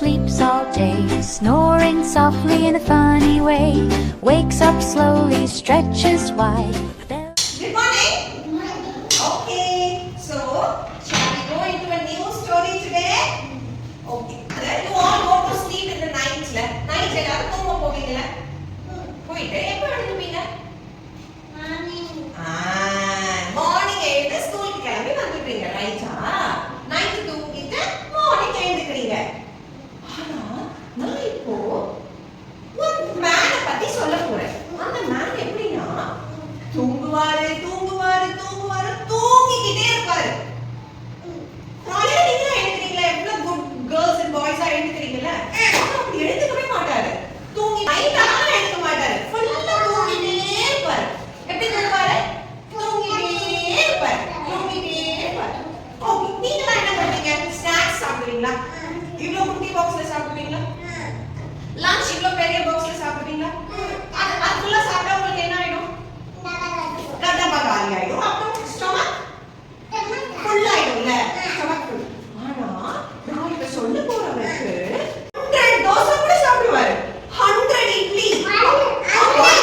sleeps all day, snoring softly in a funny way, wakes up slowly, stretches wide. Good morning. Okay, so shall we go into a new story today? Okay. Then you all go to sleep in the night. Night எல்லாரும் தூங்க போவீங்களா? போயிட்டு எப்ப எழுந்துப்பீங்க? Morning எழுந்து ஸ்கூலுக்கு கிளம்பி வந்துடுவீங்க, ரைட்டா? நைட் தூங்கிட்டு மார்னிங் எழுந்துக்கிறீங்க. ஆனா நான் இப்போ ஒரு மேன பத்தி சொல்ல போறேன். அந்த மேன் எப்படின்னா தூங்குவாரு தூங்குவாரு தூங்குவாரு தூங்கிக்கிட்டே இருப்பாரு. காலையில நீங்க எழுந்துறீங்களா? எவ்வளவு குட் கேர்ள்ஸ் அண்ட் பாய்ஸா எழுந்துறீங்களா? அப்படி எழுந்துக்கவே மாட்டாரு. தூங்கி நைட் ஆனா எழுந்துக்க மாட்டாரு. ஃபுல்லா தூங்கிட்டே இருப்பாரு. எப்படி தூங்குவாரு? தூங்கிட்டே இருப்பாரு. தூங்கிட்டே இருப்பாரு. ஓகே, நீங்க என்ன பண்ணுவீங்க? ஸ்நாக்ஸ் சாப்பிடுவீங்களா? இவ்ளோ குட்டி பாக்ஸ்ல சாப்பிடுவீங்களா? லஞ்ச் இவ்ளோ பெரிய பாக்ஸ்ல சாப்பிடுவீங்களா? அது ஃபுல்லா சாப்பிட்டா உங்களுக்கு என்ன ஆயிடும்? கண்டமா காலி ஆயிடும். அப்புறம் ஸ்டொமக் ஃபுல் ஆயிடும்ல. Stomach full. ஆனா நான் இப்ப சொல்ல போறவருக்கு 100 தோசை கூட சாப்பிடுவாரு. 100 இட்லி. 100 ஆப்பம்.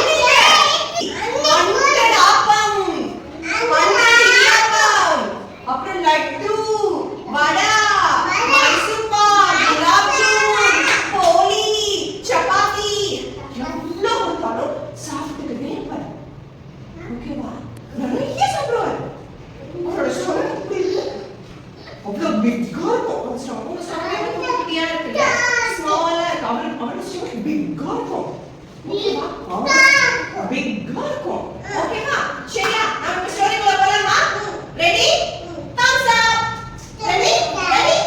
100 இடியாப்பம். அப்புறம் லட்டு, வடை, மைசூர் பாக், குலாப் ஜாமுன், போலி, சப்பாத்தி எல்லாம் கொடுத்தாலும் சாப்பிட்டுக்கிட்டே இருப்பாரு. ஓகேவா? நிறைய சாப்பிடுவாரு. அவரோட ஸ்டொமக் இப்படி இருக்கு. அவ்வளவு பிக்கா இருக்கும். அவரோட ஸ்டொமக் குட்டியா இருக்குல்ல, ஸ்மாலா இருக்கு. அவரோட ஸ்டொமக் பிக்கா இருக்கும். ஓகேவா? பிக்கா இருக்கும். ஓகேவா? சரியா? நம்ம ஸ்டோரிக்குள்ள போலாமா? Ready? thumbs up. Ready? Ready?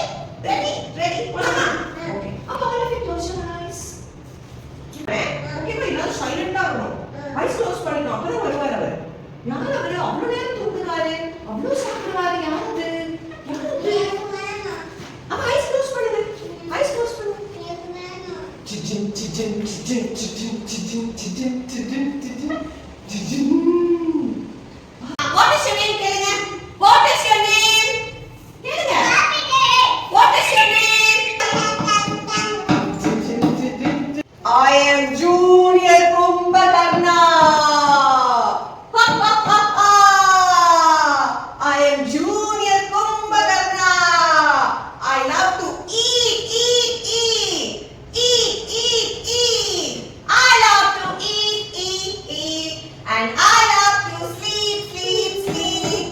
Ready? Ready? போலாமா? ஓகே. அப்ப all of you close your eyes. ஓகேவா? எல்லாரும் சைலண்டா இருக்கணும். ஐஸ் க்ளோஸ் பண்ணிடணும். அப்பதான் வருவார் அவர். யார் அவரு? அவ்வளவு நேரம் தூங்குறாரு, அவ்வளவு சாப்பிடுறாரு. யார் அது? அப்ப ஐஸ் க்ளோஸ் பண்ணுங்க. ஐஸ் க்ளோஸ் பண்ணுங்க. சிச்சின் சிச்சின் சிச்சின் சிச்சின் சிச்சின் சிச்சின் சிச்சின் சிச்சின் சிச்சின். What is your name? கேளுங்க. What is your name? கேளுங்க. What is your name? I am Junior Kumbhakarna. I am Junior Kumbhakarna. I love to eat, eat, eat. Eat, eat, eat. I love to eat, eat, eat. And I love to sleep, sleep, sleep.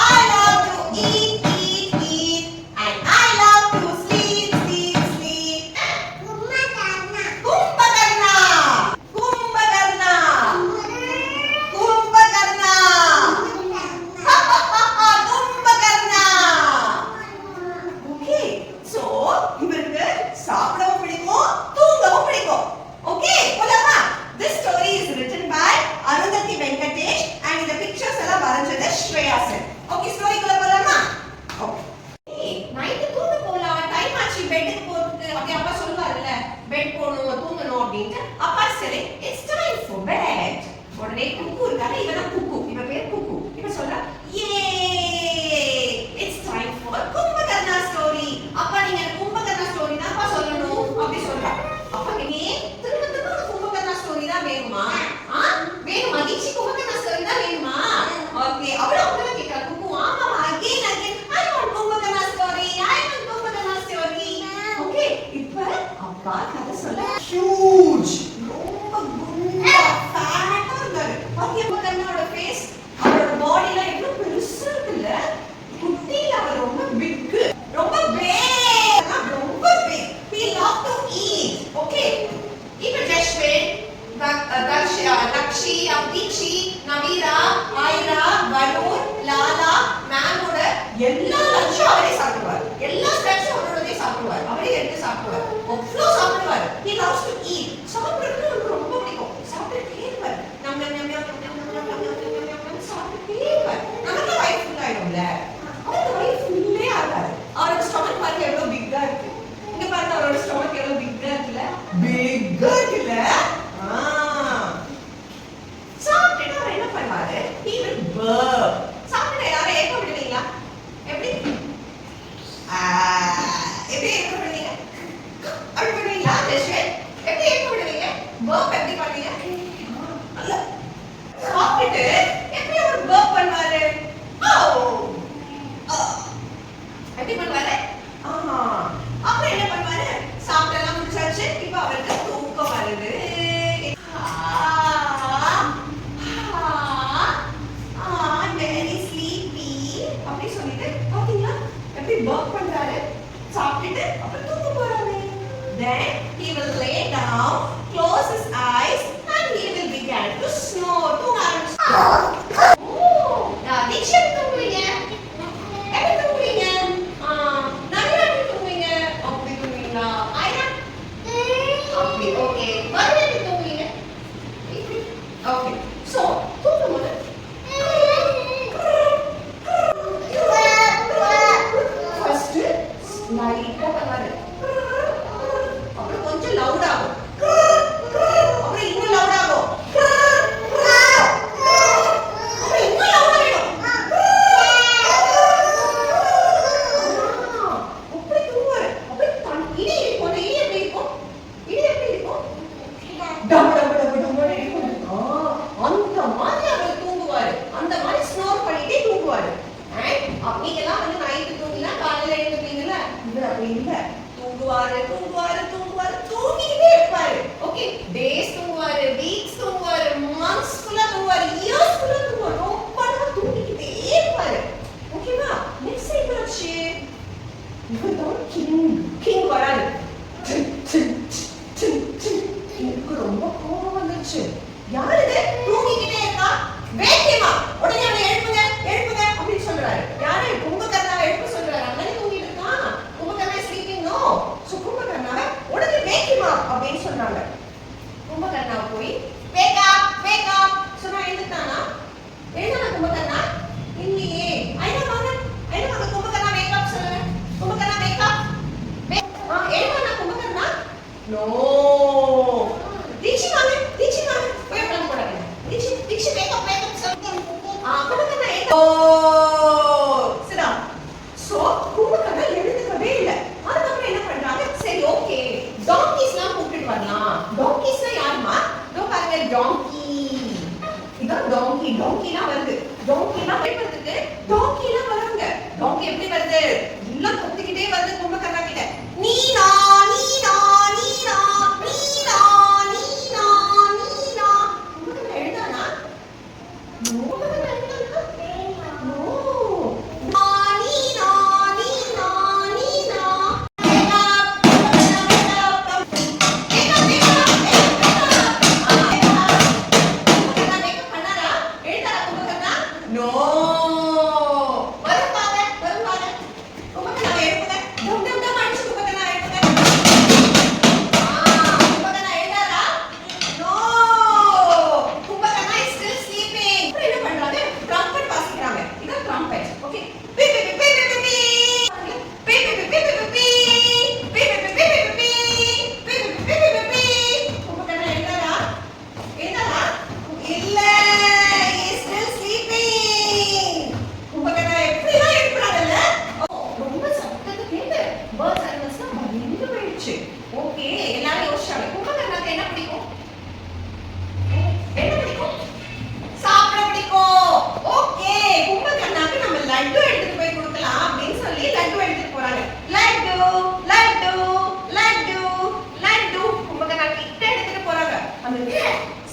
I love to eat, eat, eat. And I love to sleep, sleep, sleep. Kumbhakarna. Kumbhakarna. Kumbhakarna. Kumbhakarna. Kumbhakarna. Okay, so இவருக்கு சாப்பிடவும் பிடிக்கும், தூங்கவும் பிடிக்கும். Okay, போலாமா? This story is written by Arundhati Venkatesh and இந்த pictures எல்லாம் வரைஞ்சது Shreya Sen. Okay, ஸ்டோரிக்குள்ள போலாமா? Okay. Night தூங்க போலாம், டைம் ஆச்சு பெட்டுக்கு போறதுக்கு. அப்படி அப்பா சொல்வாருல்ல, பெட் போணும், தூங்கணும் அப்படினு. அப்பா சரி, it's time for bed. உடனே குக்கு இருக்காங்க. இவன் குக்கு. இவ பேர் குக்கு. இவ சொல்றா, "Yay! It's time for Kumbhakarna story." அப்பா நீங்க கும்பகர்ணா ஸ்டோரி தான் அப்பா சொல்லணும் அப்படி சொல்றா. அப்பா நீ திரும்ப திரும்ப கும்பகர்ணா ஸ்டோரி தான் வேணுமா? வேணும் மகிழ்ச்சி கும்பகர்ணா ஸ்டோரி தான் வேணுமா? ஓகே, அவளோ கூட கேக்குறா. குக்கு ஆமா again I want Kumbhakarna story. I want Kumbhakarna story. Okay, இப்ப அப்பா கதை சொல்ல huge ரொம்ப குண்டா ஃபேட்டா இருந்தாரு. பாத்தியா கும்பகர்ணாவோட எப்படி பண்ணுவாரு? ஆஹா. அப்புறம் என்ன பண்ணுவாரு? சாப்பிட்டெல்லாம் முடிச்சாச்சு. இப்ப அவருக்கு தூக்கம் வருது. வெரி ஸ்லீப்பி அப்படி சொல்லிட்டு பாத்தீங்களா எப்படி வர்க் பண்றாரு? சாப்பிட்டுட்டு அப்புறம் தூங்க போறாரு. Then he will lay down, close his eyes and he will begin to snore. தூங்க ஆரம்பிச்சாரு. தீக்ஷா தூங்குவீங்க? எப்படி தூங்குவீங்க? நல்லா எப்படி தூங்குவீங்க? அப்படி தூங்குவீங்களா? ஐயா அப்படி ஓகே. மறுபடியும் எப்படி தூங்குவீங்க? இப்படி ஓகே. சோ தூங்கும்போது ஃபர்ஸ்ட் லைட்டா பண்ணுவாரு. அப்புறம் கொஞ்சம் லவுட் ஆகும். அப்புறம் இன்னும் லவுட் ஆகும். அப்புறம் இன்னும் லவுட் ஆயிடும். அப்படி தூங்குவாரு. அப்புறம் இடி இருக்கும். இடி எப்படி இருக்கும்? இடி எப்படி இருக்கும்? டப டப டப டப இருக்கும். அந்த மாதிரி அவர் தூங்குவாரு. அந்த மாதிரி ஸ்னோர் பண்ணிட்டே தூங்குவாரு. நீங்கெல்லாம் வந்து நைட்டு தூங்கினா காலையில எழுந்துப்பீங்கல்ல, இது அப்படி இல்ல. தூங்குவாரு தூங்குவாரு தூங்குவாரு தூங்கிட்டே இருப்பாரு. ஓகே, டேஸ் தூங்குவாரு, வீக்ஸ் தூங்குவாரு, மந்த்ஸ் ஃபுல்லா தூங்குவாரு, இயர்ஸ் ஃபுல்லா தூங்குவாரு. ரொம்ப நேரம் தூங்கிட்டே இருப்பாரு. ஓகேவா? நெக்ஸ்ட் டைம் ஆச்சு இவர்தான் கிங் வராரு. எனக்கு ரொம்ப கோபம் வந்துச்சு. யாரு இது தூங்கிக்கிட்டே இருக்கா? வேக்கியமா உடனே அவனை எழுப்புங்க எழுப்புங்க அப்படின்னு சொல்றாரு. யாரு? கும்பகர்ணாவை எழுப்ப சொல்றாரு. அவனே தூங்கிட்டு இருக்கான். Kumbhakarna sleeping no. சோ கும்பகர்ணாவை உடனே வேக்கியமா அப்படின்னு சொன்னாங்க. கும்பகர்ணா போய் வேக் அப் சொன்னா எழுந்துட்டானா? எழுந்தானா கும்பகர்ணா? இல்லையே. ஐயா வாங்க கும்பகர்ணா வேக் அப் சொல்லுங்க. Kumbhakarna wake up. எழுந்தானா Kumbhakarna? No. Deekshi வாங்க போய் உட்கார்ந்து போறாங்க. தீக்ஷி வேக் அப் சொல்லுங்க. கும்பகர்ணா ஓ சிட் டவுன். சோ கும்பகர்ணா எழுந்துக்கவே இல்ல. அதுக்கப்புறம் என்ன பண்றாங்க? சரி ஓகே, டாங்கீஸ்லாம் கூப்பிட்டு வரலாம். டாங்கீஸ்னா யாருமா? இதோ பாருங்க டாங்கி. இதான் டாங்கினா வருது. டாங்கினா வருதுக்கு டாங்கினா வராங்க. டாங்கி எப்படி வருது? எல்லாம் கத்திக்கிட்டே வருது கும்பகர்ணா கிட்ட. நீனா நீனா நீனா நீனா நீனா நீனா. கும்பகர்ணா எழுதானா? கும்பகர்ணா எழுதானா? நோ. நீனா நீனா நீனா. வேக் அப் பண்ணாரா? எழுதாரா கும்பகர்ணா? நோ. வருவாங்க. கும்பகர்ணா எழுப்புங்க. டம் டம் டம் அடிச்சு Kumbhakarna எழுப்புங்க. Kumbhakarna எழுதாரா? No. Kumbhakarna is still sleeping. அப்புறம் என்ன பண்றாங்க? ட்ரம்பட் வாசிக்கிறாங்க. இதான் ட்ரம்பட். ஓகே. பீ பீ பீ பீ பீ பீ. பீ பீ பீ பீ பீ பீ. பீ பீ பீ பீ பீ பீ. பீ பீ பீ பீ பீ பீ. கும்பகர்ணா எழுதாரா? இல்ல. He is still sleeping. Kumbhakarna எப்படிலாம் எழுப்புறாங்கல்ல? ரொம்ப சத்தத்தை கேட்டு பேர்ட்ஸ் அனிமல்ஸ்லாம் பயந்து போயிடுச்சு. ஓகே, எல்லாரும் யோசிச்சாங்க கும்பகர்ணாக்கு என்ன பிடிக்கும்? சாப்பிட பிடிக்கும். ஓகே, கும்பகர்ணாக்கு நம்ம லட்டு எடுத்துட்டு போய் கொடுக்கலாம் அப்படின்னு சொல்லி லட்டு எடுத்துட்டு போறாங்க. லட்டு லட்டு லட்டு லட்டு கும்பகர்ணா கிட்ட எடுத்துட்டு போறாங்க. அந்த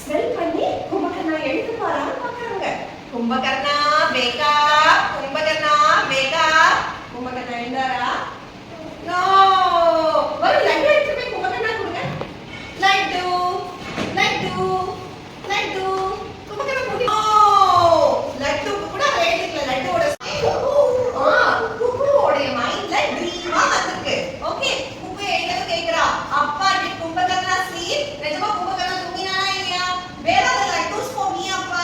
ஸ்மெல் பண்ணி கும்பகர்ணா எழுந்து போறான்னு பாக்குறாங்க. Kumbhakarna wake up. Kumbhakarna எழுந்தாரா? No. ஒரு லட்டு எடுத்துட்டு போய் கும்பகர்ணா கொடுங்க. லட்டு கும்பகர்ணா கொடுங்க. லட்டுக்கு கூட அவர் எழுதிக்கல. லட்டுவோட குக்குவோடைய மைண்ட்ல ட்ரீமா வந்திருக்கு. ஓகே, குக்கு எழுத கேக்குறா. அப்பா did கும்பகர்ணா sleep? நிஜமா கும்பகர்ணா தூங்கினானா இல்லையா? வேற அந்த லட்டுஸ் for me அப்பா.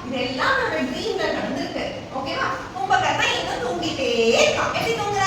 இதெல்லாம் நம்ம ட்ரீம்ல நடந்திருக்கு. ஓகேவா? கும்பகர்ணா இன்னும் தூங்கிட்டே இருக்கான். எப்படி தூங்க